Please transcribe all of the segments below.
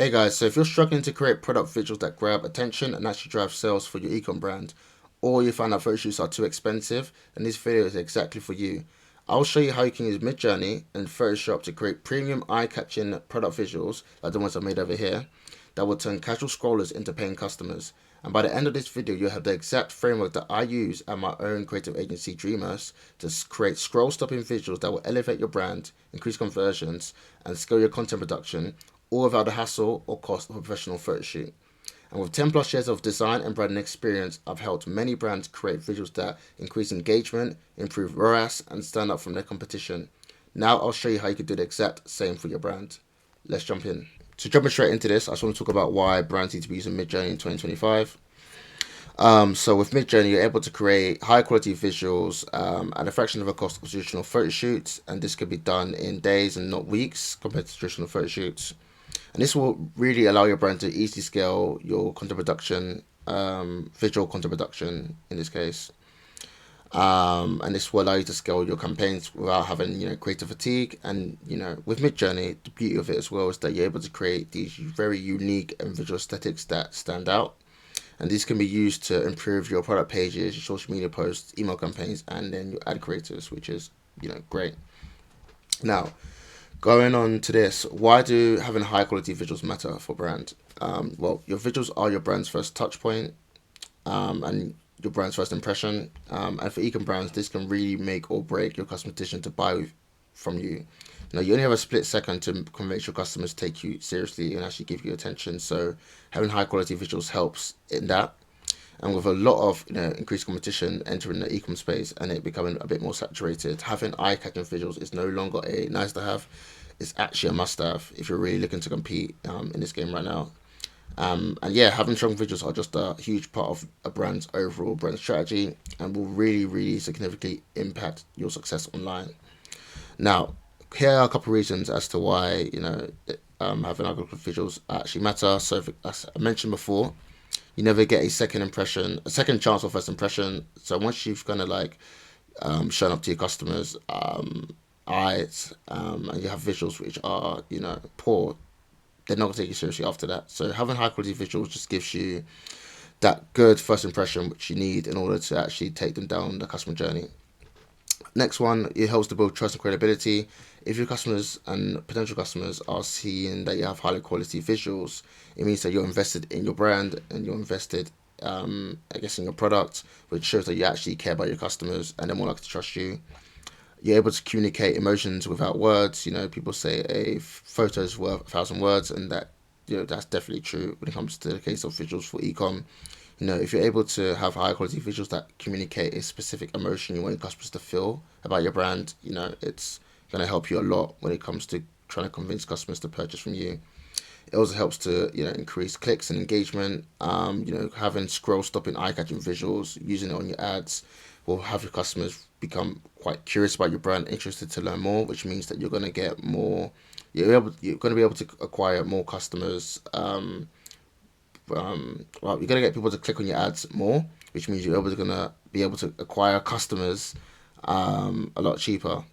Hey guys, so if you're struggling to create product visuals that grab attention and actually drive sales for your ecom brand, or you find that photo shoots are too expensive, then this video is exactly for you. I'll show you how you can use MidJourney and Photoshop to create premium eye-catching product visuals, like the ones I made over here, that will turn casual scrollers into paying customers. And by the end of this video, you'll have the exact framework that I use at my own creative agency, Dreamers, to create scroll-stopping visuals that will elevate your brand, increase conversions, and scale your content production, all without the hassle or cost of a professional photo shoot. And with 10 plus years of design and branding experience, I've helped many brands create visuals that increase engagement, improve ROAS, and stand out from their competition. Now I'll show you how you can do the exact same for your brand. Let's jump in. So jumping straight into this, I just want to talk about why brands need to be using MidJourney in 2025. So with MidJourney, you're able to create high quality visuals at a fraction of the cost of traditional photo shoots, and this can be done in days and not weeks compared to traditional photo shoots. And this will really allow your brand to easily scale your content production, visual content production in this case. And this will allow you to scale your campaigns without having creative fatigue. And with MidJourney, the beauty of it as well is that you're able to create these very unique and visual aesthetics that stand out. And these can be used to improve your product pages, your social media posts, email campaigns, and then your ad creators, which is great. Now, going on to this, why do having high quality visuals matter for brand? Well, your visuals are your brand's first touch point, and your brand's first impression. And for ecom brands, this can really make or break your customer decision to buy from you. Now, you only have a split second to convince your customers to take you seriously and actually give you attention. So having high quality visuals helps in that. And with a lot of increased competition entering the e-com space and it becoming a bit more saturated, having eye-catching visuals is no longer a nice to have. It's actually a must-have if you're really looking to compete in this game right now. And yeah, having strong visuals are just a huge part of a brand's overall brand strategy and will really, really significantly impact your success online. Now, here are a couple of reasons as to why having eye visuals actually matter. So, as I mentioned before, you never get a second impression, a second chance or first impression. So once you've kind of shown up to your customers' eyes, and you have visuals which are poor, they're not gonna take you seriously after that. So having high quality visuals just gives you that good first impression which you need in order to actually take them down the customer journey. Next one, it helps to build trust and credibility. If your customers and potential customers are seeing that you have high quality visuals, it means that you're invested in your brand and you're invested, I guess, in your product, which shows that you actually care about your customers and they're more likely to trust you. You're able to communicate emotions without words. People say a photo is worth 1,000 words, and that's definitely true when it comes to the case of visuals for ecom. If you're able to have high quality visuals that communicate a specific emotion you want your customers to feel about your brand, it's going to help you a lot when it comes to trying to convince customers to purchase from you. It also helps to increase clicks and engagement. Having scroll stopping eye catching visuals, using it on your ads, will have your customers become quite curious about your brand, interested to learn more, which means that you're going to get more. You're going to be able to acquire more customers. Well, you're gonna get people to click on your ads more, which means gonna be able to acquire customers a lot cheaper.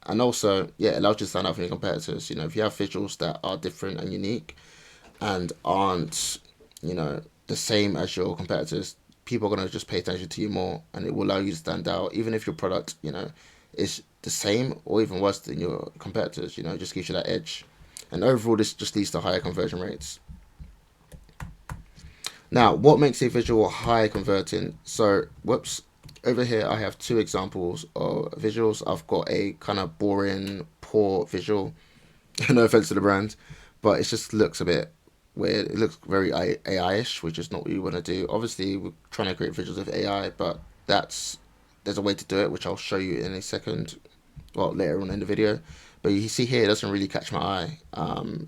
And also, yeah, it allows you to stand out from your competitors. If you have visuals that are different and unique and aren't, the same as your competitors, people are gonna just pay attention to you more, and it will allow you to stand out, even if your product, is the same or even worse than your competitors. It just gives you that edge. And overall, this just leads to higher conversion rates. Now, what makes a visual high converting? So, whoops, over here I have two examples of visuals. I've got a kind of boring, poor visual. No offense to the brand, but it just looks a bit weird. It looks very AI-ish, which is not what you want to do. Obviously, we're trying to create visuals with AI, but there's a way to do it, which I'll show you in a second, well, later on in the video. But you see here, it doesn't really catch my eye.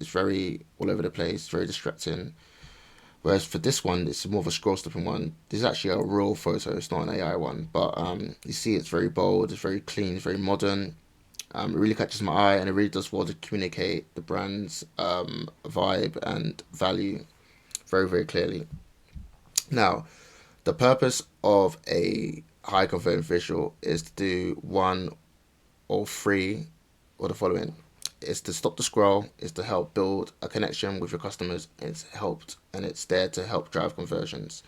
It's very all over the place, very distracting. Whereas for this one, it's more of a scroll stopping one. This is actually a real photo, it's not an AI one. But you see it's very bold, it's very clean, it's very modern. It really catches my eye and it really does well to communicate the brand's vibe and value very, very clearly. Now, the purpose of a high converting visual is to do one or three or the following. It's to stop the scroll. It's to help build a connection with your customers. It's there to help drive conversions.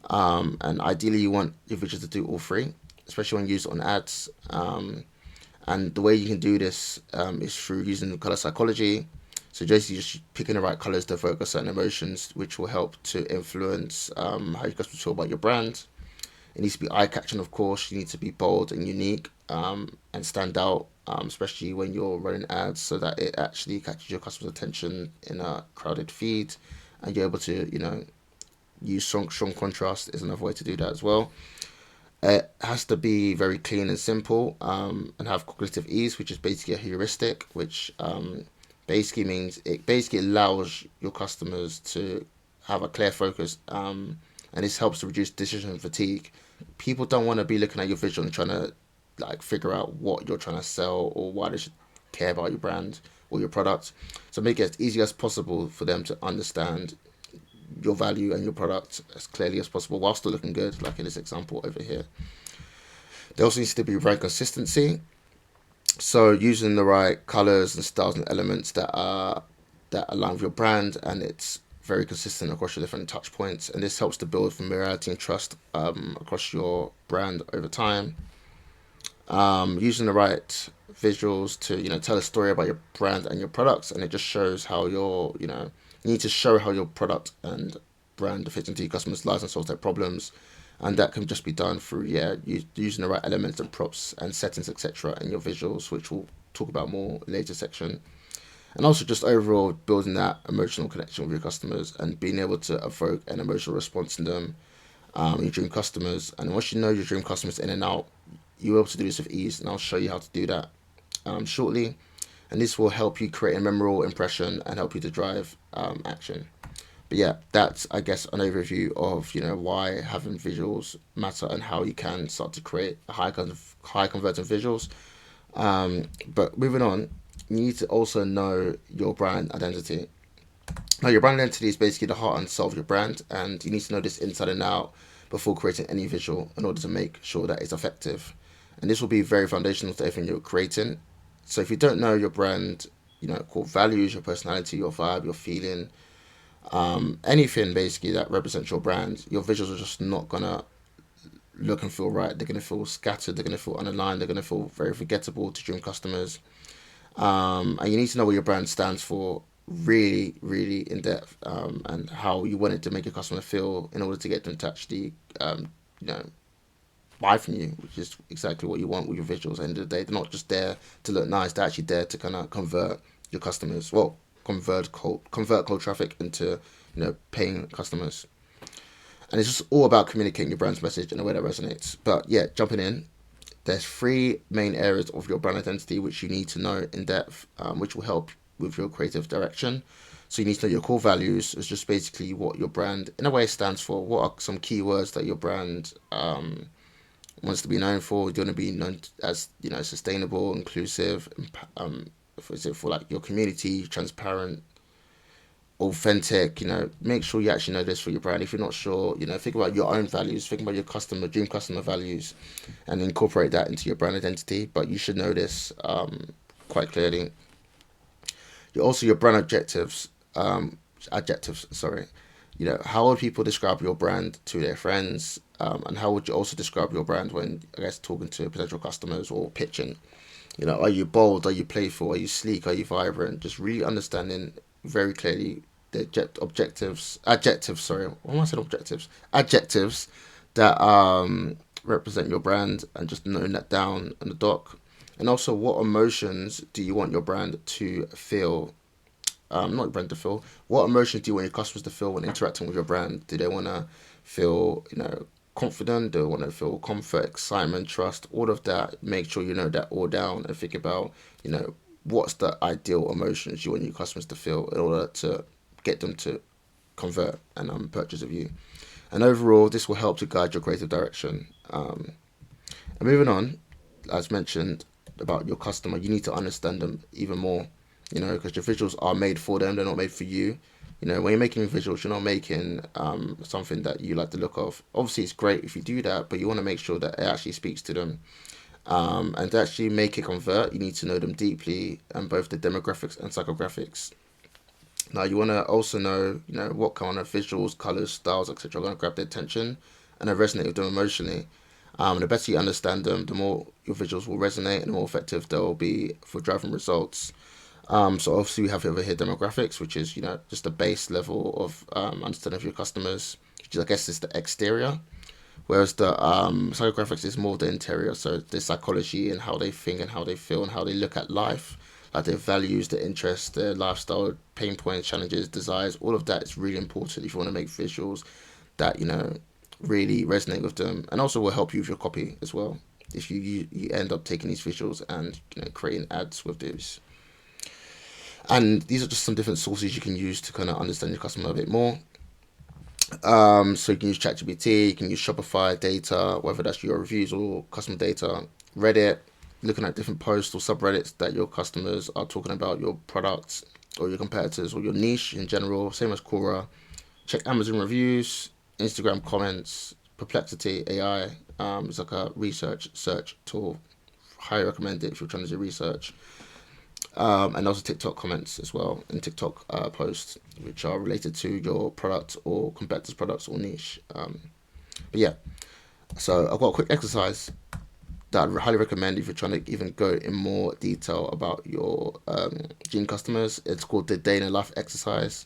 And ideally, you want your visuals to do all three, especially when used on ads. And the way you can do this is through using color psychology. So just picking the right colors to evoke certain emotions, which will help to influence how your customers feel about your brand. It needs to be eye-catching, of course. You need to be bold and unique and stand out, especially when you're running ads, so that it actually catches your customers' attention in a crowded feed, and you're able to, use strong contrast is another way to do that as well. It has to be very clean and simple, and have cognitive ease, which is basically a heuristic, which basically means it basically allows your customers to have a clear focus, and this helps to reduce decision fatigue. People don't want to be looking at your visual and trying to like figure out what you're trying to sell or why they should care about your brand or your product. So make it as easy as possible for them to understand your value and your product as clearly as possible while still looking good, like in this example over here. There also needs to be brand consistency. So using the right colors and styles and elements that align with your brand, and it's very consistent across your different touch points. And this helps to build familiarity and trust across your brand over time. Using the right visuals to tell a story about your brand and your products, and it just shows how you need to show how your product and brand fits into your customers' lives and solves their problems. And that can just be done through using the right elements and props and settings, etc. in your visuals, which we'll talk about more later section. And also just overall building that emotional connection with your customers and being able to evoke an emotional response in them, your dream customers. And once you know your dream customers in and out, you're able to do this with ease, and I'll show you how to do that shortly. And this will help you create a memorable impression and help you to drive action. But yeah, that's, I guess, an overview of why having visuals matter and how you can start to create high converting visuals. But moving on, you need to also know your brand identity. Now, your brand identity is basically the heart and soul of your brand, and you need to know this inside and out before creating any visual in order to make sure that it's effective. And this will be very foundational to everything you're creating. So if you don't know your brand, core values, your personality, your vibe, your feeling, anything basically that represents your brand, your visuals are just not gonna look and feel right. They're gonna feel scattered. They're gonna feel unaligned. They're gonna feel very forgettable to dream customers. And you need to know what your brand stands for really, really in depth, and how you want it to make your customer feel in order to get them to actually, you know, buy from you, which is exactly what you want with your visuals. At the end of the day, they're not just there to look nice; they're actually there to kind of convert your customers. Well, convert cold traffic into paying customers. And it's just all about communicating your brand's message in a way that resonates. But yeah, jumping in, there's three main areas of your brand identity which you need to know in depth, which will help with your creative direction. So you need to know your core values. It's just basically what your brand, in a way, stands for. What are some keywords that your brand wants to be known for? Do you want to be known as sustainable, inclusive, for like your community, transparent, authentic? Make sure you actually know this for your brand. If you're not sure, think about your own values, think about your dream customer values, and incorporate that into your brand identity. But you should know this quite clearly. Your brand adjectives, sorry. How would people describe your brand to their friends, and how would you also describe your brand when, I guess, talking to potential customers or pitching? Are you bold? Are you playful? Are you sleek? Are you vibrant? Just really understanding very clearly the adjectives. Sorry, what am I saying? Adjectives that represent your brand, and just knowing that down on the doc. And also, what emotions do you want your brand to feel? Not your brand to feel. What emotions do you want your customers to feel when interacting with your brand? Do they want to feel, confident? Do they want to feel comfort, excitement, trust? All of that. Make sure you know that all down, and think about, what's the ideal emotions you want your customers to feel in order to get them to convert and purchase of you. And overall, this will help to guide your creative direction. And moving on, as mentioned about your customer, you need to understand them even more, because your visuals are made for them. They're not made for you. When you're making visuals, you're not making something that you like the look of. Obviously, it's great if you do that, but you want to make sure that it actually speaks to them. And to actually make it convert, you need to know them deeply, and both the demographics and psychographics. Now you want to also know, what kind of visuals, colors, styles, etc. are going to grab their attention and resonate with them emotionally. The better you understand them, the more your visuals will resonate and the more effective they'll be for driving results. So obviously we have over here demographics, which is just the base level of understanding of your customers, which is, I guess, is the exterior. Whereas the psychographics is more the interior, so the psychology and how they think and how they feel and how they look at life, like their values, their interests, their lifestyle, pain points, challenges, desires. All of that is really important if you want to make visuals that really resonate with them, and also will help you with your copy as well. If you end up taking these visuals and creating ads with these. And these are just some different sources you can use to kind of understand your customer a bit more. So you can use ChatGPT, you can use Shopify data, whether that's your reviews or customer data, Reddit, looking at different posts or subreddits that your customers are talking about your products or your competitors or your niche in general. Same as Quora. Check Amazon reviews, Instagram comments, Perplexity AI. It's like a research search tool. Highly recommend it if you're trying to do research. And also TikTok comments as well, and TikTok posts which are related to your product or competitors' products or niche. But yeah, so I've got a quick exercise that I highly recommend if you're trying to even go in more detail about your dream customers. It's called the Day in a Life exercise.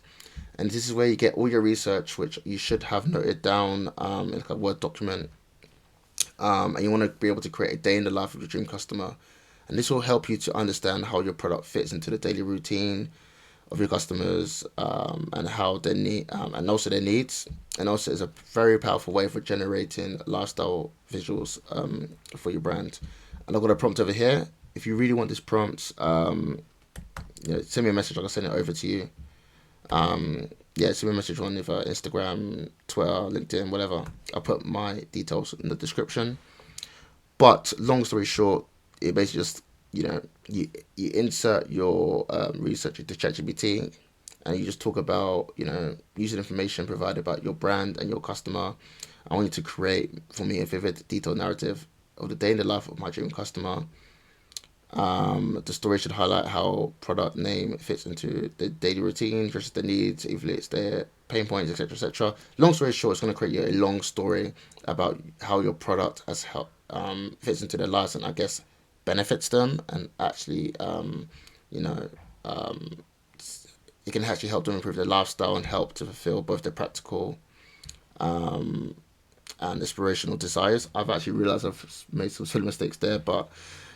And this is where you get all your research, which you should have noted down in like a Word document. And you want to be able to create a day in the life of your dream customer. And this will help you to understand how your product fits into the daily routine of your customers, and how they need, and also their needs. And also, it's a very powerful way for generating lifestyle visuals for your brand. And I've got a prompt over here. If you really want this prompt, send me a message. I'll send it over to you. Send me a message on either Instagram, Twitter, LinkedIn, whatever. I'll put my details in the description. But long story short, it basically just you insert your research into ChatGPT, and you just talk about using information provided about your brand and your customer. I want you to create for me a vivid, detailed narrative of the day in the life of my dream customer. The story should highlight how product name fits into the daily routine, addresses their needs, evaluates their pain points, etc., etc. Long story short, it's going to create you a long story about how your product has helped fits into their lives, and I guess benefits them, and actually it can actually help them improve their lifestyle and help to fulfill both their practical and inspirational desires. I've actually realized I've made some silly mistakes there, but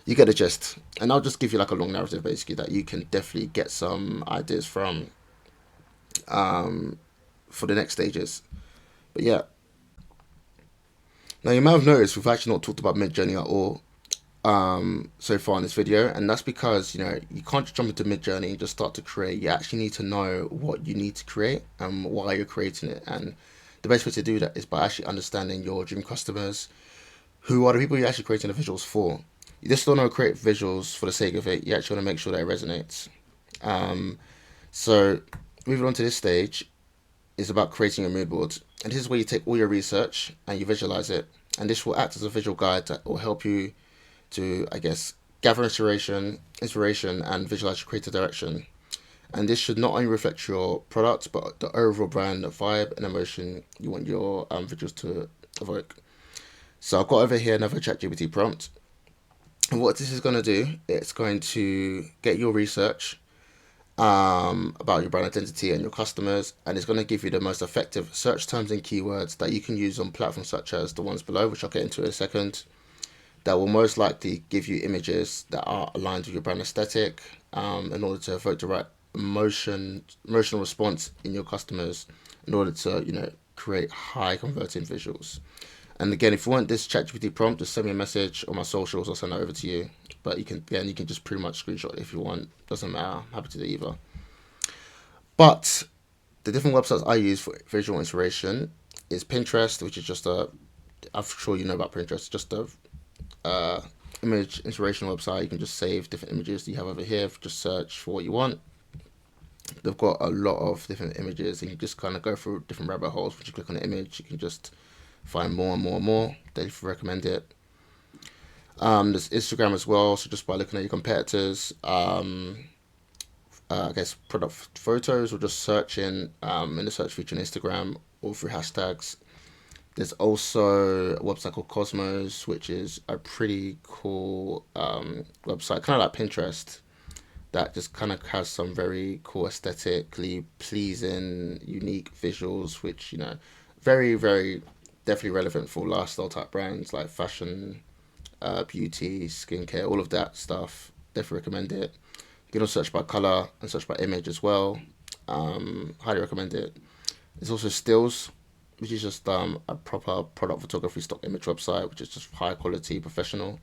you get the gist. And I'll just give you like a long narrative basically that you can definitely get some ideas from for the next stages. But yeah, now you might have noticed we've actually not talked about MidJourney at all so far in this video, and that's because you can't just jump into MidJourney and just start to create. You actually need to know what you need to create and why you're creating it. And the best way to do that is by actually understanding your dream customers. Who are the people you're actually creating the visuals for? You just don't want to create visuals for the sake of it. You actually want to make sure that it resonates. So moving on to this stage is about creating a mood board. And this is where you take all your research and you visualize it. And this will act as a visual guide that will help you to, I guess, gather inspiration and visualize your creative direction. And this should not only reflect your product, but the overall brand, the vibe and emotion you want your visuals to evoke. So I've got over here another ChatGPT prompt. And what this is going to do, it's going to get your research about your brand identity and your customers, and it's going to give you the most effective search terms and keywords that you can use on platforms such as the ones below, which I'll get into in a second, that will most likely give you images that are aligned with your brand aesthetic in order to evoke the right emotional response in your customers in order to create high converting visuals. And again, if you want this ChatGPT prompt, just send me a message on my socials. I'll send it over to you. But you can just pretty much screenshot it if you want. Doesn't matter. I'm happy to do either. But the different websites I use for visual inspiration is Pinterest, which is just I'm sure you know about Pinterest, just a image inspiration website. You can just save different images that you have over here. Just search for what you want. They've got a lot of different images, and you just kind of go through different rabbit holes. Once you click on the image, you can just find more and more and more. They recommend it. There's Instagram as well. So just by looking at your competitors, I guess product photos or just searching in the search feature on Instagram or through hashtags. There's also a website called Cosmos, which is a pretty cool website, kind of like Pinterest, that just kind of has some very cool aesthetically pleasing, unique visuals, which, very, very definitely relevant for lifestyle type brands like fashion, beauty, skincare, all of that stuff. Definitely recommend it. You can also search by color and search by image as well. Highly recommend it. There's also Stills, which is just a proper product photography stock image website, which is just high quality, professional.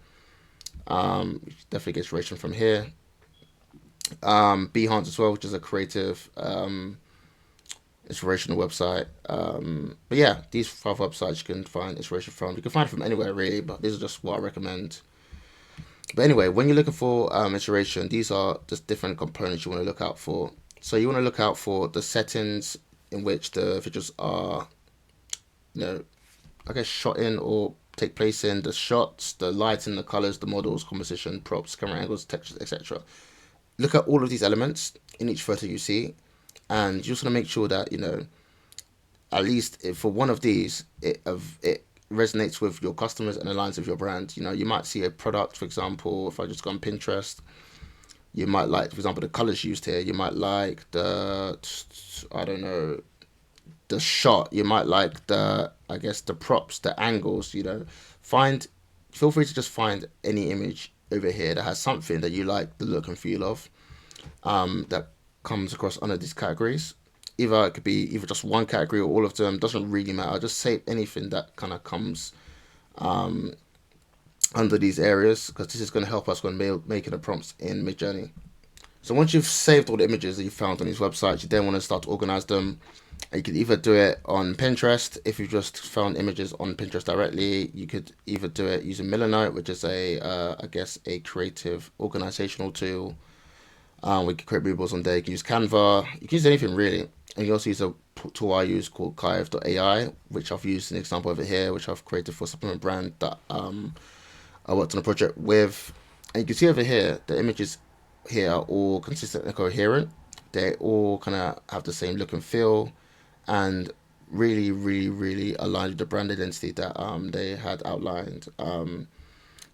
Definitely get inspiration from here. Behance as well, which is a creative inspirational website. But yeah, these 5 websites you can find inspiration from. You can find it from anywhere really, but these are just what I recommend. But anyway, when you're looking for inspiration, these are just different components you want to look out for. So you want to look out for the settings in which the videos are, I guess, shot in or take place in, the shots, the lighting, the colors, the models, composition, props, camera angles, textures, etc. Look at all of these elements in each photo you see, and you just want to make sure that at least if for one of these it resonates with your customers and aligns with your brand. You might see a product, for example, if I just go on Pinterest, you might like, for example, the colors used here. You might like I don't know, the shot. You might like I guess, the props, the angles. Find, feel free to just find any image over here that has something that you like the look and feel of, that comes across under these categories. Either it could be either just one category or all of them. Doesn't really matter. Just save anything that kind of comes under these areas, because this is going to help us when making the prompts in MidJourney. So once you've saved all the images that you found on these websites, you then want to start to organize them. You could either do it on Pinterest. If you've just found images on Pinterest directly, you could either do it using Millernote, which is I guess, a creative organizational tool. We can create movables on there. You can use Canva. You can use anything really. And you also use a tool I use called Kive.ai, which I've used an example over here, which I've created for a supplement brand that I worked on a project with. And you can see over here, the images here are all consistent and coherent. They all kind of have the same look and feel, and really, really, really aligned with the brand identity that they had outlined.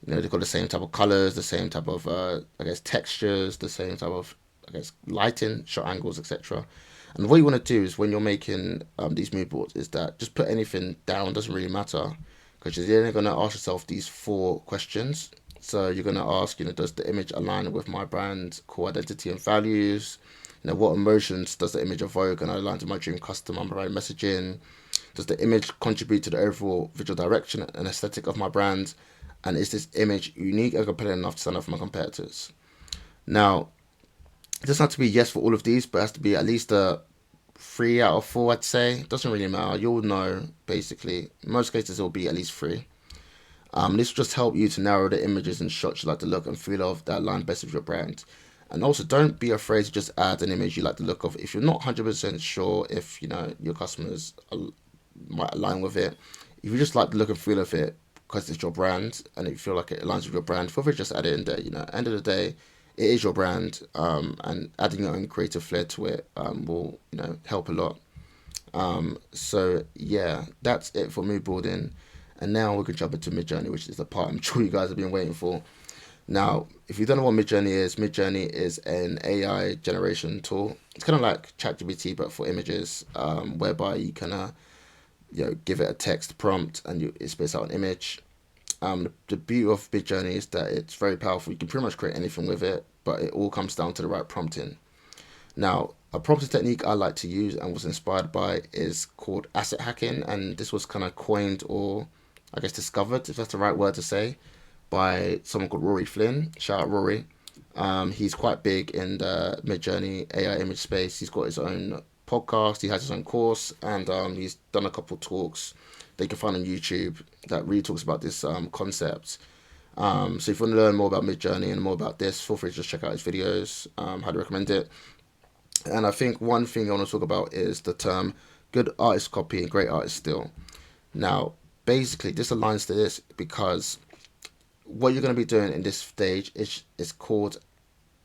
They've got the same type of colors, the same type of I guess, textures, the same type of, I guess, lighting, shot angles, etc. And what you want to do is when you're making these mood boards is that just put anything down, doesn't really matter, because you're then going to ask yourself these 4 questions. So you're going to ask, does the image align with my brand core identity and values? What emotions does the image evoke and align to my dream customer and brand messaging? Does the image contribute to the overall visual direction and aesthetic of my brand? And is this image unique and compelling enough to stand out from my competitors? Now, it doesn't have to be yes for all of these, but it has to be at least a 3 out of 4, I'd say. It doesn't really matter. You'll know, basically. In most cases, it will be at least 3. This will just help you to narrow the images and shots you like the look and feel of that align best with your brand. And also, don't be afraid to just add an image you like the look of. If you're not 100% sure if, your customers might align with it, if you just like the look and feel of it, because it's your brand and you feel like it aligns with your brand, feel free to just add it in there. End of the day, it is your brand, and adding your own creative flair to it will help a lot. So yeah, that's it for mood boarding, and now we can jump into MidJourney, which is the part I'm sure you guys have been waiting for. Now, if you don't know what MidJourney is an AI generation tool. It's kind of like ChatGPT but for images, whereby you can give it a text prompt and it spits out an image. The beauty of MidJourney is that it's very powerful. You can pretty much create anything with it, but it all comes down to the right prompting. Now, a prompting technique I like to use and was inspired by is called asset hacking, and this was kind of coined, or I guess discovered, if that's the right word to say, by someone called Rory Flynn. Shout out Rory. He's quite big in the MidJourney AI image space. He's got his own podcast, he has his own course, and he's done a couple talks that you can find on YouTube that really talks about this concept. So if you want to learn more about MidJourney and more about this, feel free to just check out his videos. Highly recommend it. And I think one thing I want to talk about is the term good artist copy and great artist still. Now, basically, this aligns to this because what you're going to be doing in this stage is called,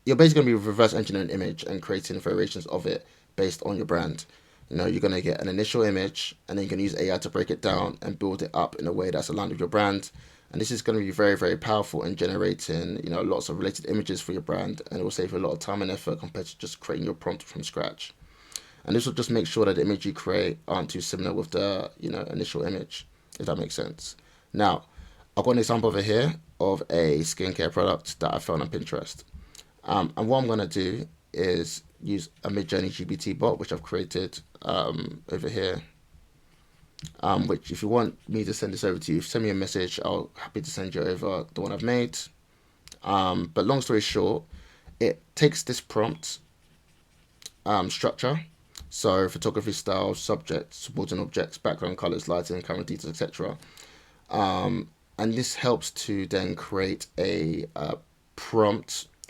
you're basically going to be reverse engineering an image and creating variations of it based on your brand. You're going to get an initial image, and then you can use AI to break it down and build it up in a way that's aligned with your brand. And this is going to be very, very powerful in generating, lots of related images for your brand, and it will save you a lot of time and effort compared to just creating your prompt from scratch. And this will just make sure that the image you create aren't too similar with the, initial image, if that makes sense. Now, I've got an example over here of a skincare product that I found on Pinterest. And what I'm going to do is use a MidJourney GPT bot, which I've created over here. Which, if you want me to send this over to you, send me a message. I'll happy to send you over the one I've made. But long story short, it takes this prompt structure. So photography style, subject, supporting objects, background colors, lighting, camera details, etc. And this helps to then create a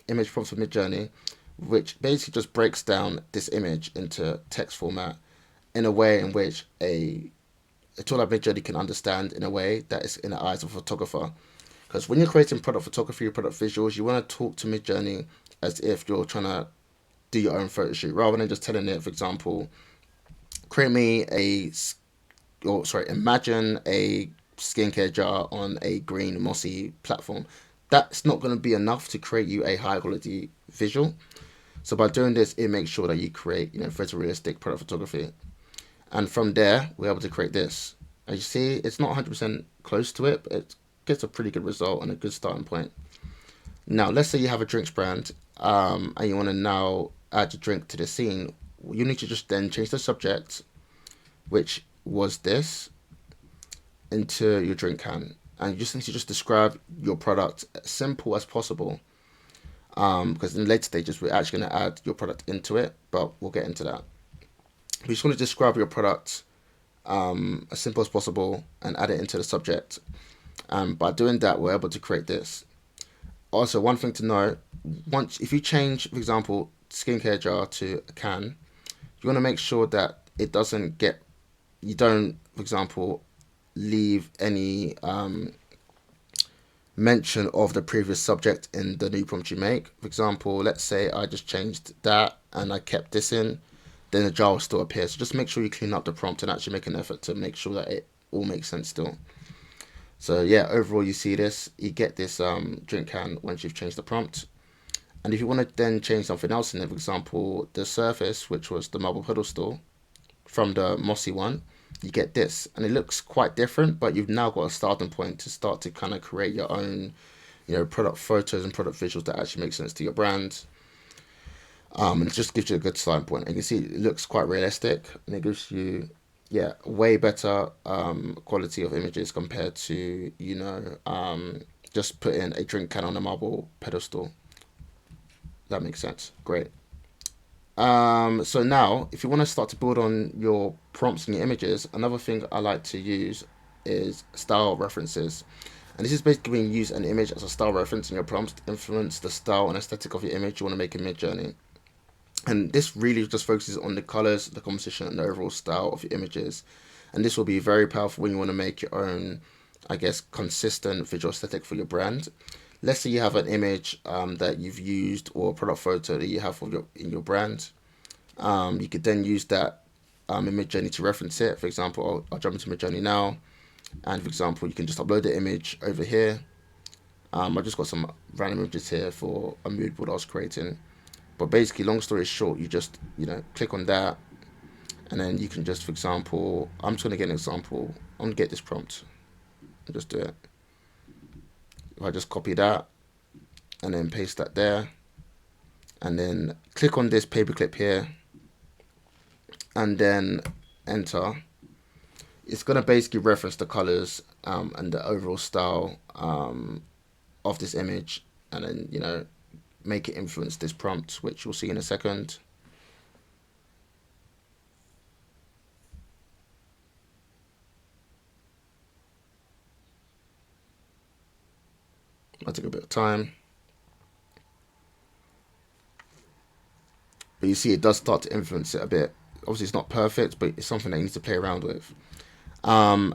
image prompt for MidJourney, which basically just breaks down this image into text format in a way in which a tool like MidJourney can understand in a way that is in the eyes of a photographer. Because when you're creating product photography, product visuals, you want to talk to MidJourney as if you're trying to do your own photo shoot, rather than just telling it, for example, imagine a skincare jar on a green mossy platform. That's not going to be enough to create you a high quality visual. So by doing this, it makes sure that you create, photorealistic product photography. And from there, we're able to create this. As you see, it's not 100% close to it, but it gets a pretty good result and a good starting point. Now, let's say you have a drinks brand, and you want to now add your drink to the scene. You need to just then change the subject, which was this, into your drink can. And you just need to just describe your product as simple as possible. Because in later stages, we're actually going to add your product into it, but we'll get into that. We just want to describe your product as simple as possible and add it into the subject. By doing that, we're able to create this. Also, one thing to note, if you change, for example, skincare jar to a can, you want to make sure that it doesn't you don't, for example, leave any mention of the previous subject in the new prompt you make. For example, let's say I just changed that and I kept this in, then the jar will still appear. So just make sure you clean up the prompt and actually make an effort to make sure that it all makes sense still. So yeah, overall you see this, you get this drink can once you've changed the prompt. And if you want to then change something else in it, for example, the surface, which was the marble pedestal from the mossy one, you get this. And it looks quite different, but you've now got a starting point to start to kind of create your own, product photos and product visuals that actually make sense to your brand. And it just gives you a good starting point. And you can see it looks quite realistic, and it gives you, way better quality of images compared to, just putting a drink can on a marble pedestal. That makes sense. Great. So now, if you want to start to build on your prompts and your images, another thing I like to use is style references. And this is basically when you use an image as a style reference in your prompts to influence the style and aesthetic of your image you want to make in MidJourney. And this really just focuses on the colors, the composition, and the overall style of your images. And this will be very powerful when you want to make your own, consistent visual aesthetic for your brand. Let's say you have an image that you've used, or a product photo that you have in your brand. You could then use that in MidJourney to reference it. For example, I'll jump into MidJourney now. And for example, you can just upload the image over here. I just got some random images here for a mood board I was creating. But basically, long story short, you just, click on that. And then you can just, for example, I'm just going to get an example. I'm going to get this prompt and just do it. If I just copy that and then paste that there, and then click on this paperclip here and then enter, it's going to basically reference the colors and the overall style of this image, and then, make it influence this prompt, which you'll see in a second. Might take a bit of time. But you see it does start to influence it a bit. Obviously it's not perfect, but it's something that you need to play around with. And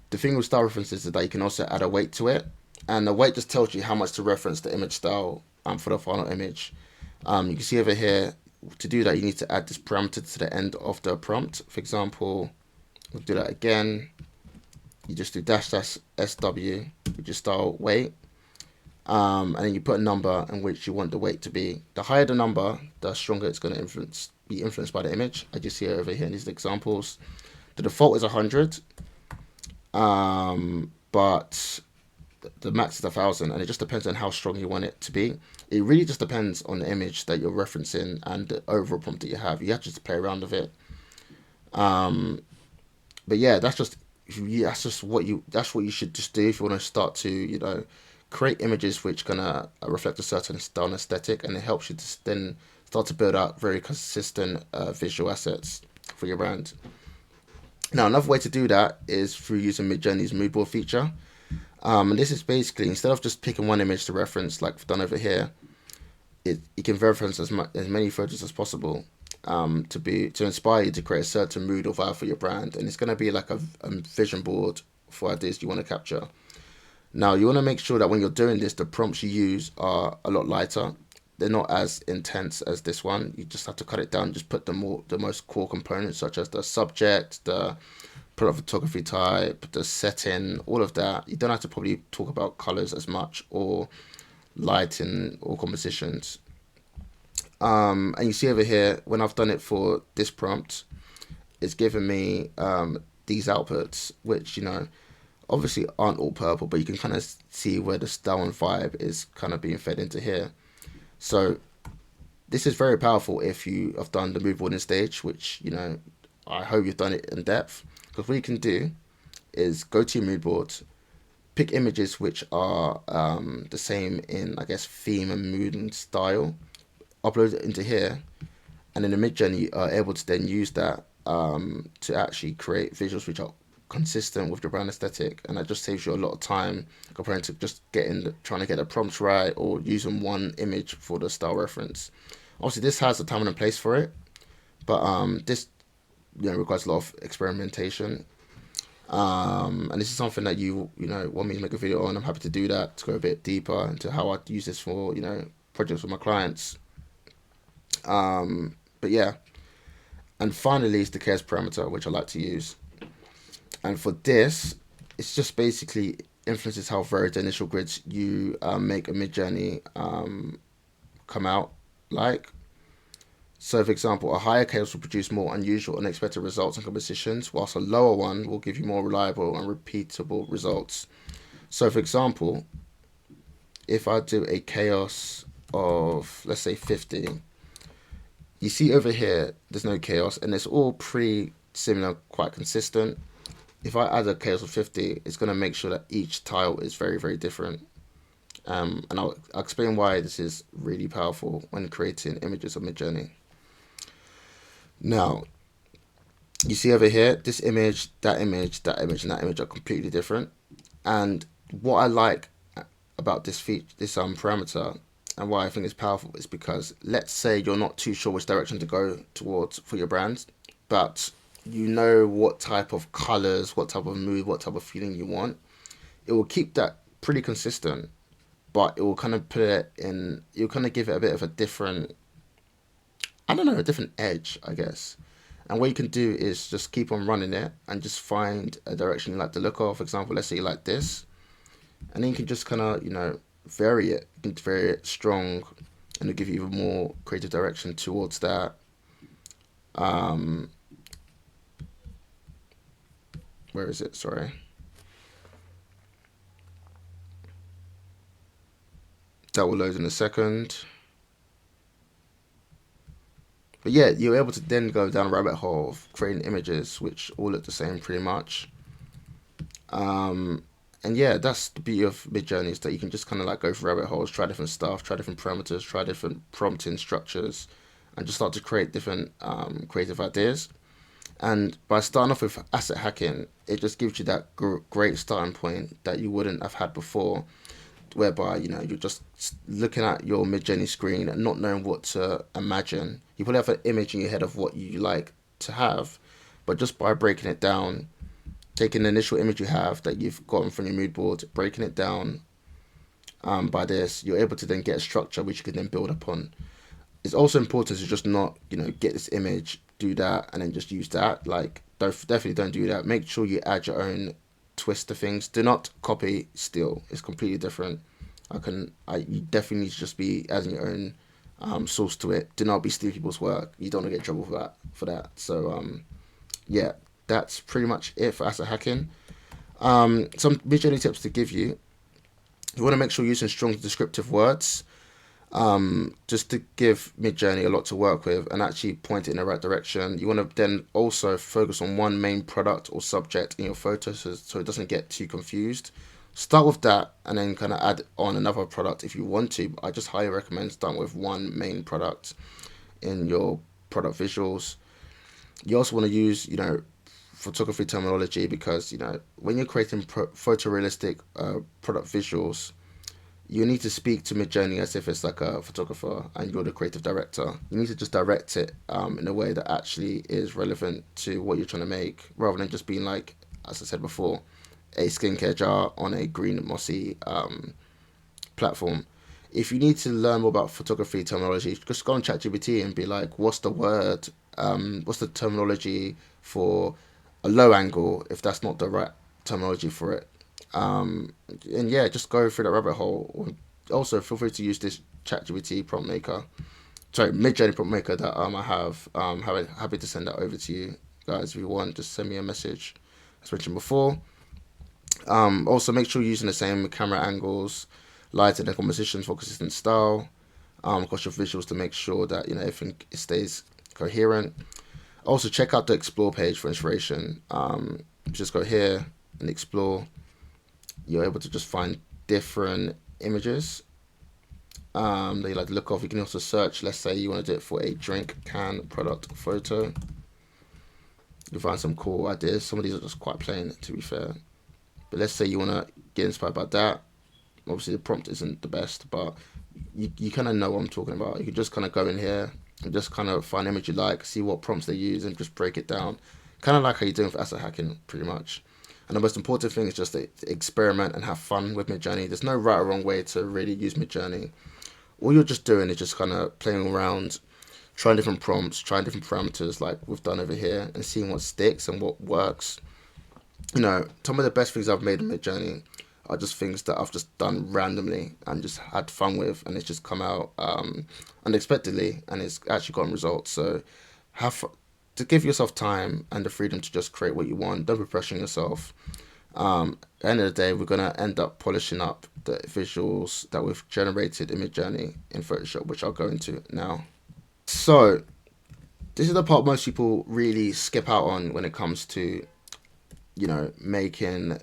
the thing with style references is that you can also add a weight to it. And the weight just tells you how much to reference the image style for the final image. You can see over here, to do that, you need to add this parameter to the end of the prompt. For example, we'll do that again. You just do dash dash SW, which is style weight. And then you put a number in which you want the weight to be. The higher the number, the stronger it's going to be influenced by the image. I just see it over here in these examples. The default is 100, but the max is 1,000, and it just depends on how strong you want it to be. It really just depends on the image that you're referencing and the overall prompt that you have. You have to just play around with it. But yeah, that's what you should just do if you want to start to create images which gonna reflect a certain style and aesthetic, and it helps you to then start to build out very consistent visual assets for your brand. Now, another way to do that is through using MidJourney's mood board feature. And this is basically, instead of just picking one image to reference like we've done over here, you can reference as many photos as possible to inspire you to create a certain mood or vibe for your brand. And it's going to be like a vision board for ideas you want to capture. Now, you want to make sure that when you're doing this, the prompts you use are a lot lighter. They're not as intense as this one. You just have to cut it down, just put the most core components, such as the subject, the product photography type, the setting, all of that. You don't have to probably talk about colors as much, or lighting, or compositions. And you see over here, when I've done it for this prompt, it's given me these outputs, which, obviously aren't all purple, but you can kind of see where the style and vibe is kind of being fed into here. So this is very powerful if you have done the mood boarding stage, which, I hope you've done it in depth. Because what you can do is go to your mood board, pick images which are the same in, I guess, theme and mood and style, upload it into here, and then in MidJourney you are able to then use that to actually create visuals which are consistent with the brand aesthetic, and that just saves you a lot of time comparing to just trying to get the prompts right or using one image for the style reference. Obviously, this has a time and a place for it, but this requires a lot of experimentation. And this is something that you want me to make a video on. I'm happy to do that, to go a bit deeper into how I use this for projects with my clients. But yeah, and finally is the chaos parameter, which I like to use. And for this, it's just basically influences how varied the initial grids you make a MidJourney come out like. So, for example, a higher chaos will produce more unusual, unexpected results and compositions, whilst a lower one will give you more reliable and repeatable results. So, for example, if I do a chaos of, let's say, 50, you see over here, there's no chaos, and it's all pretty similar, quite consistent. If I add a chaos of 50, it's going to make sure that each tile is very, very different. And I'll explain why this is really powerful when creating images of MidJourney. Now, you see over here, this image, that image, that image, and that image are completely different. And what I like about this parameter, and why I think it's powerful, is because let's say you're not too sure which direction to go towards for your brand, but you know what type of colors, what type of mood, what type of feeling you want. It will keep that pretty consistent, but it will kind of you'll kind of give it a bit of a different, a different edge, I guess. And what you can do is just keep on running it and just find a direction you like the look of. For example, let's say you like this, and then you can just kind of, vary it. You can vary it strong, and it'll give you even more creative direction towards that. Where is it? Sorry. That will load in a second. But yeah, you're able to then go down a rabbit hole of creating images which all look the same pretty much. And yeah, that's the beauty of MidJourney, is that you can just kind of like go for rabbit holes, try different stuff, try different parameters, try different prompting structures, and just start to create different creative ideas. And by starting off with asset hacking, it just gives you that great starting point that you wouldn't have had before, whereby you're just looking at your MidJourney screen and not knowing what to imagine. You probably have an image in your head of what you like to have, but just by breaking it down, taking the initial image you have that you've gotten from your mood board, breaking it down, by this, you're able to then get a structure which you can then build upon. It's also important to just not, get this image, do that, and then just use that. Like, definitely don't do that. Make sure you add your own twist to things. Do not copy, steal. It's completely different. You definitely need to just be adding your own source to it. Do not be stealing people's work. You don't want to get in trouble for that. So yeah, that's pretty much it for asset hacking. Some MidJourney tips to give you. You want to make sure you're using strong descriptive words, just to give MidJourney a lot to work with and actually point it in the right direction. You want to then also focus on one main product or subject in your photos so it doesn't get too confused. Start with that and then kind of add on another product if you want to. But I just highly recommend starting with one main product in your product visuals. You also want to use, photography terminology because, when you're creating photorealistic product visuals, you need to speak to MidJourney as if it's like a photographer and you're the creative director. You need to just direct it in a way that actually is relevant to what you're trying to make, rather than just being like, as I said before, a skincare jar on a green mossy platform. If you need to learn more about photography terminology, just go on ChatGPT and be like, what's the word, what's the terminology for a low angle if that's not the right terminology for it. And yeah, just go through that rabbit hole. Also, feel free to use this ChatGPT prompt maker, sorry, MidJourney prompt maker that I have. Happy to send that over to you guys if you want. Just send me a message, as mentioned before. Also, make sure you're using the same camera angles, lighting, and compositions for consistent style. Across your visuals to make sure that everything stays coherent. Also, check out the explore page for inspiration. Just go here and explore. You're able to just find different images that you like to look off. You can also search. Let's say you want to do it for a drink can product photo. You'll find some cool ideas. Some of these are just quite plain, to be fair. But let's say you want to get inspired by that. Obviously, the prompt isn't the best, but you kind of know what I'm talking about. You can just kind of go in here and just kind of find an image you like, see what prompts they use, and just break it down. Kind of like how you're doing for asset hacking, pretty much. And the most important thing is just to experiment and have fun with MidJourney. There's no right or wrong way to really use MidJourney. All you're just doing is just kind of playing around, trying different prompts, trying different parameters like we've done over here, and seeing what sticks and what works. Some of the best things I've made in MidJourney are just things that I've just done randomly and just had fun with, and it's just come out unexpectedly, and it's actually gotten results. So to give yourself time and the freedom to just create what you want. Don't be pressuring yourself. At the end of the day, we're gonna end up polishing up the visuals that we've generated in MidJourney in Photoshop, which I'll go into now. So this is the part most people really skip out on when it comes to making,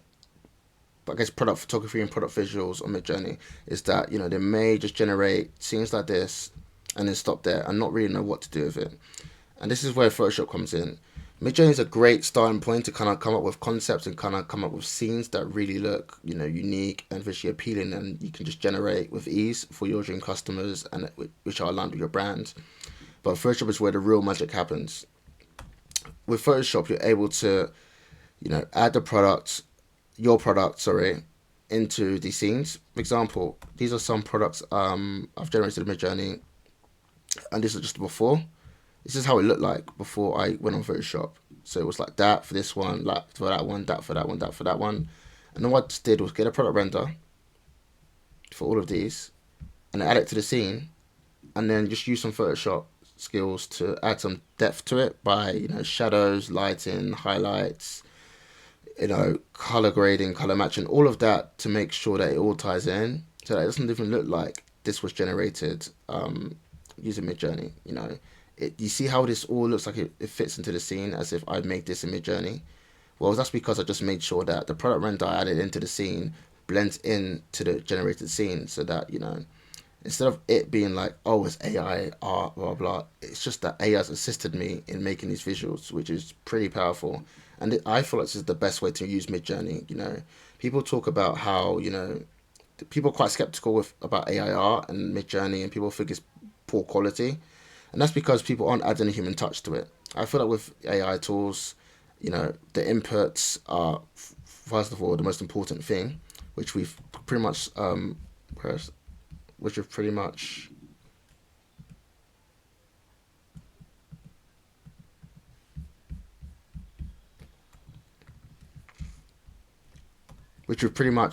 I guess, product photography and product visuals on MidJourney, is that they may just generate scenes like this and then stop there and not really know what to do with it. And this is where Photoshop comes in. MidJourney is a great starting point to kind of come up with concepts and kind of come up with scenes that really look unique and visually appealing, and you can just generate with ease for your dream customers and which are aligned with your brand. But Photoshop is where the real magic happens. With Photoshop, you're able to add your product, into these scenes. For example, these are some products I've generated in MidJourney, and this is just before. This is how it looked like before I went on Photoshop. So it was like that for this one, like for that one, that for that one, that for that one. And then what I just did was get a product render for all of these and add it to the scene, and then just use some Photoshop skills to add some depth to it by shadows, lighting, highlights, color grading, color matching, all of that to make sure that it all ties in, so that it doesn't even look like this was generated using MidJourney. You see how this all looks like it fits into the scene as if I made this in MidJourney. Well, that's because I just made sure that the product render I added into the scene blends into the generated scene, so that instead of it being like, oh, it's AI art, blah blah, it's just that AI has assisted me in making these visuals, which is pretty powerful. And I feel like this is the best way to use MidJourney. People talk about how people are quite skeptical about AI art and MidJourney, and people think it's poor quality, and that's because people aren't adding a human touch to it. I feel like with AI tools, the inputs are first of all the most important thing, which we've pretty much WordPress, which is pretty much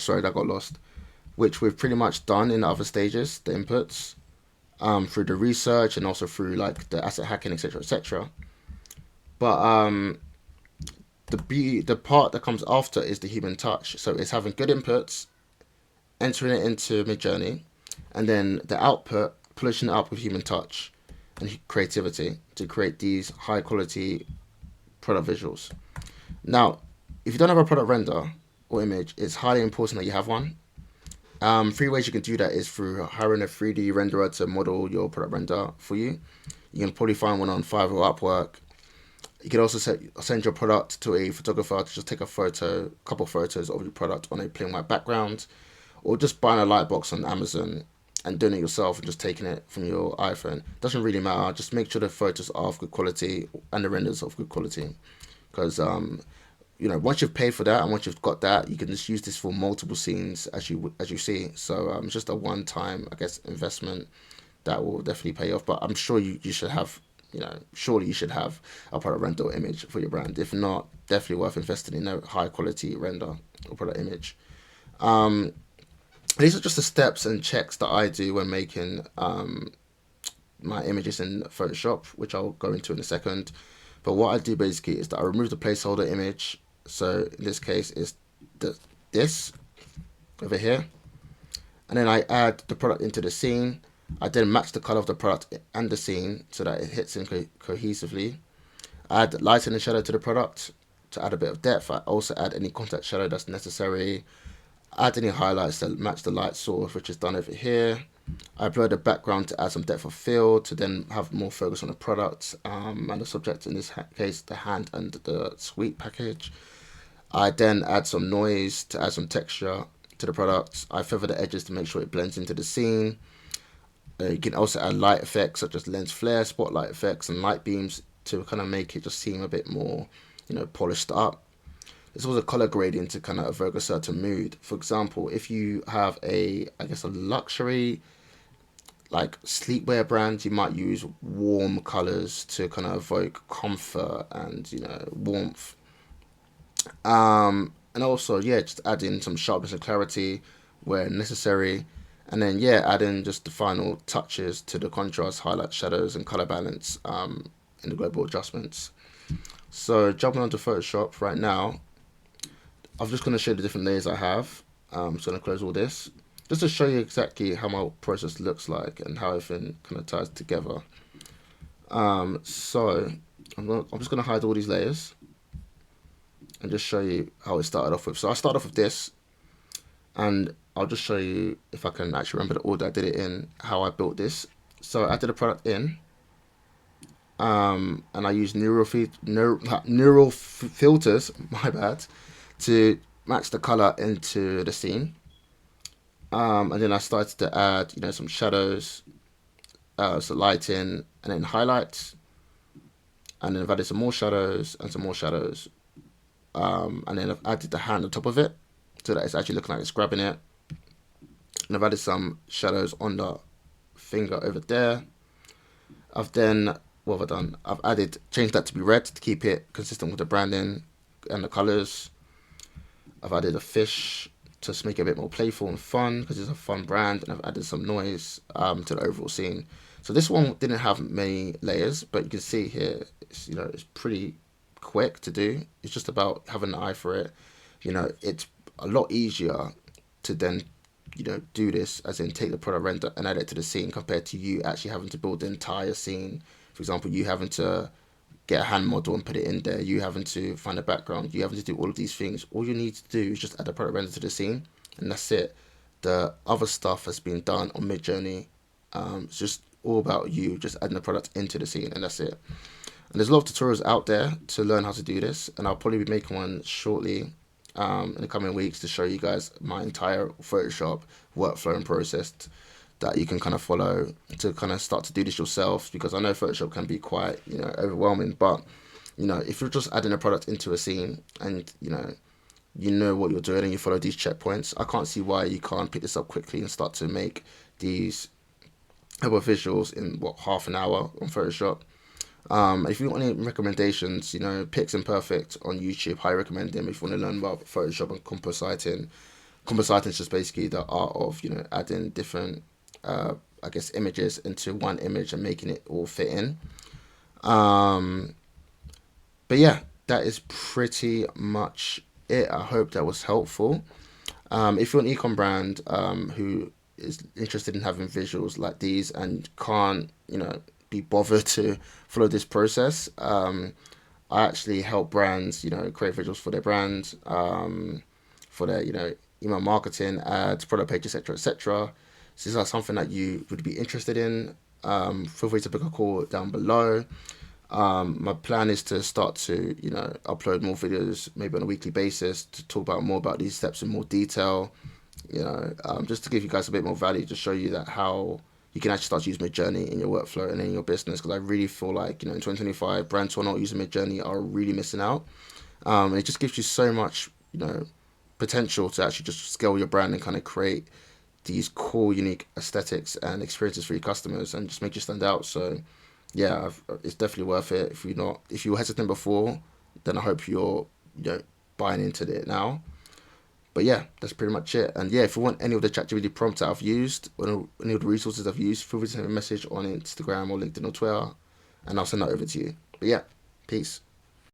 sorry, that got lost. Which we've pretty much done in the other stages, the inputs, through the research and also through like the asset hacking, etc., etc. But the part that comes after is the human touch. So it's having good inputs, entering it into MidJourney, and then the output, polishing it up with human touch and creativity to create these high quality product visuals. Now, if you don't have a product render or image, it's highly important that you have one. Three ways you can do that is through hiring a 3D renderer to model your product render for you. You can probably find one on Fiverr or Upwork. You can also send your product to a photographer to just take a couple photos of your product on a plain white background, or just buying a light box on Amazon and doing it yourself and just taking it from your iPhone. Doesn't really matter. Just make sure the photos are of good quality and the renders of good quality, because once you've paid for that and once you've got that, you can just use this for multiple scenes as you see. So it's just a one-time, I guess, investment that will definitely pay off. But I'm sure you should have, surely you should have a product render or image for your brand. If not, definitely worth investing in a high-quality render or product image. These are just the steps and checks that I do when making my images in Photoshop, which I'll go into in a second. But what I do basically is that I remove the placeholder image. So in this case, it's this over here. And then I add the product into the scene. I then match the color of the product and the scene so that it hits in cohesively. I add lighting and shadow to the product to add a bit of depth. I also add any contact shadow that's necessary. Add any highlights that match the light source, which is done over here. I blur the background to add some depth of field to then have more focus on the product and the subject, in this case the hand and the sweet package. I then add some noise to add some texture to the product. I feather the edges to make sure it blends into the scene. You can also add light effects such as lens flare, spotlight effects and light beams to kind of make it just seem a bit more, polished up. There's also color grading to kind of evoke a certain mood. For example, if you have a luxury like sleepwear brand, you might use warm colors to kind of evoke comfort and warmth. And also just add in some sharpness and clarity where necessary, and then add in just the final touches to the contrast, highlight, shadows, and color balance in the global adjustments. So jumping onto Photoshop right now, I'm just going to show you the different layers I have. I'm just going to close all this just to show you exactly how my process looks like and how everything kind of ties together. So I'm just going to hide all these layers and just show you how it started off with. So I started off with this, and I'll just show you, if I can actually remember the order I did it in, how I built this. So I did a product in, and I used neural filters, my bad, to match the color into the scene. And then I started to add, some shadows, some lighting, and then highlights. And then I've added some more shadows and some more shadows. And then I've added the hand on top of it so that it's actually looking like it's grabbing it. And I've added some shadows on the finger over there. What have I done? I've changed that to be red to keep it consistent with the branding and the colors. I've added a fish to just make it a bit more playful and fun because it's a fun brand, and I've added some noise to the overall scene. So this one didn't have many layers, but you can see here, it's pretty quick to do. It's just about having an eye for it. It's a lot easier to then do this, as in take the product render and add it to the scene, compared to you actually having to build the entire scene. For example, you having to get a hand model and put it in there, you having to find a background, you having to do all of these things. All you need to do is just add the product render to the scene, and that's it. The other stuff has been done on MidJourney. It's just all about you just adding the product into the scene, and that's it. And there's a lot of tutorials out there to learn how to do this, and I'll probably be making one shortly in the coming weeks to show you guys my entire Photoshop workflow and process that you can kind of follow to kind of start to do this yourself, because I know Photoshop can be quite overwhelming. But if you're just adding a product into a scene and you know what you're doing and you follow these checkpoints, I can't see why you can't pick this up quickly and start to make these other visuals in what, half an hour on Photoshop. If you want any recommendations, Pix and Perfect on YouTube, I recommend them if you want to learn about Photoshop and compositing. Compositing is just basically the art of, adding different, I guess, images into one image and making it all fit in. Um, but yeah, that is pretty much it. I hope that was helpful. If you're an ecom brand who is interested in having visuals like these and can't, be bothered to follow this process, I actually help brands, create visuals for their brand, for their, email marketing, ads, product pages, etc., etc. So is that something that you would be interested in? Feel free to book a call down below. My plan is to start to, upload more videos, maybe on a weekly basis, to talk about more about these steps in more detail. Just to give you guys a bit more value, to show you that how you can actually start to use MidJourney in your workflow and in your business. Because I really feel like, in 2025, brands who are not using MidJourney are really missing out. And it just gives you so much, potential to actually just scale your brand and kind of create these cool, unique aesthetics and experiences for your customers and just make you stand out. So yeah, it's definitely worth it. If you were hesitant before, then I hope you're, buying into it now. But yeah, that's pretty much it. And yeah, if you want any of the ChatGPT prompts that I've used, or any of the resources I've used, feel free to send me a message on Instagram or LinkedIn or Twitter, and I'll send that over to you. But yeah, peace.